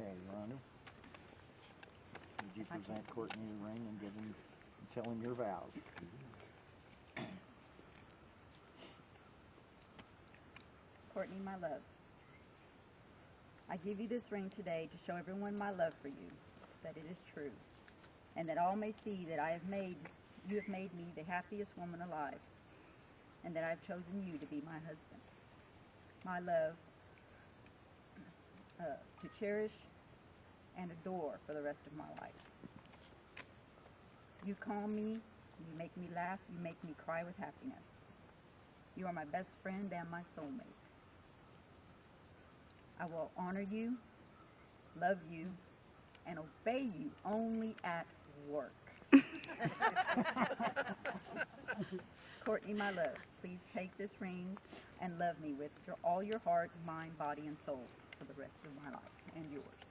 Okay, Rhonda. Would you present Courtney the ring and tell him your vows? Courtney, my love, I give you this ring today to show everyone my love for you, that it is true, and that all may see that you have made me the happiest woman alive, and that I have chosen you to be my husband. My love, to cherish and adore for the rest of my life. You calm me, you make me laugh, you make me cry with happiness. You are my best friend and my soulmate. I will honor you, love you, and obey you only at work. Courtney, my love, please take this ring and love me with all your heart, mind, body, and soul for the rest of my life and yours.